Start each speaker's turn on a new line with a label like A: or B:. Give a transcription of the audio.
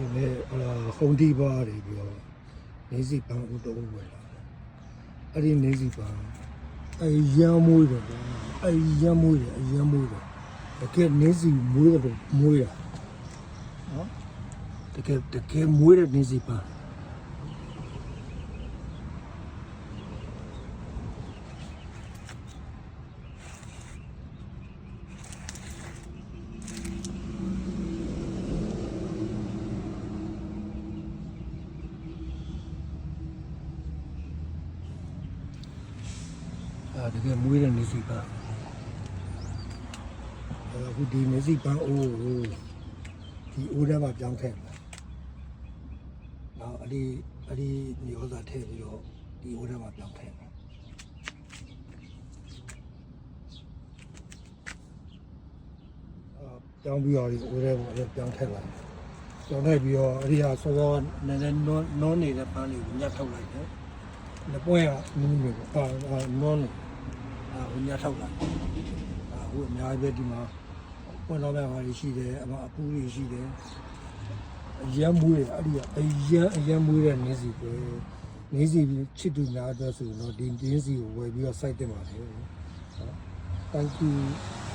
A: ဒီနေ့ခုံတီးပါတွေပြီးတော့နေစီပန်းဦးတော့ဝယ်လာအဲ့ဒီနေစီပန်းရမ်းမွေးတယ်ရမ်းမွေးတယ်ရမ်းမွေးတယ်တကယ်နေစီမွေးတယ်မွေးရနော်တကယ်မွေးတဲ့နေစီပန်းတကယ်မွေးတဲ့နေစီပန်းအခုဒီနေစီပန်းအိုးဒီအိုးထဲမှာပြောင်းထည့်မယ်နောက်အဲ့ဒီမျိုးစားထည့်ပြီးတော့ဒီအိုးထဲမှာပြောင်းထည့်မယ်ပြောင်းပြီးတော့ဒီအိုးထဲကိုအဲ့ပြောင်းထည့်လိုက်ပြောင်းထည့်ပြီးတော့အဲ့ဒီဟာစောစောနည်းနည်းနွန်းနေတဲ့ပန်းလေးကိုညှပ်ထုတ်လိုက်တယ်လက်ပွင့်ကနူးနေပေါ့နွန်းနေဟိုညထောက်လာဟိုအများကြီးပဲဒီမှာပွင့်တော့မဲ့ဟာတွေရှိတယ်အပူတွေရှိတယ်ရမ်းမွေးတယ်အဲ့ဒီအရမ်းမွေးတဲ့နေစီပဲနေစီချစ်သူများတော့ဆိုတော့ဒီတင်းစီကိုဝယ်ပြီးတော့စိုက်တင်ပါတယ်ဟုတ် thank you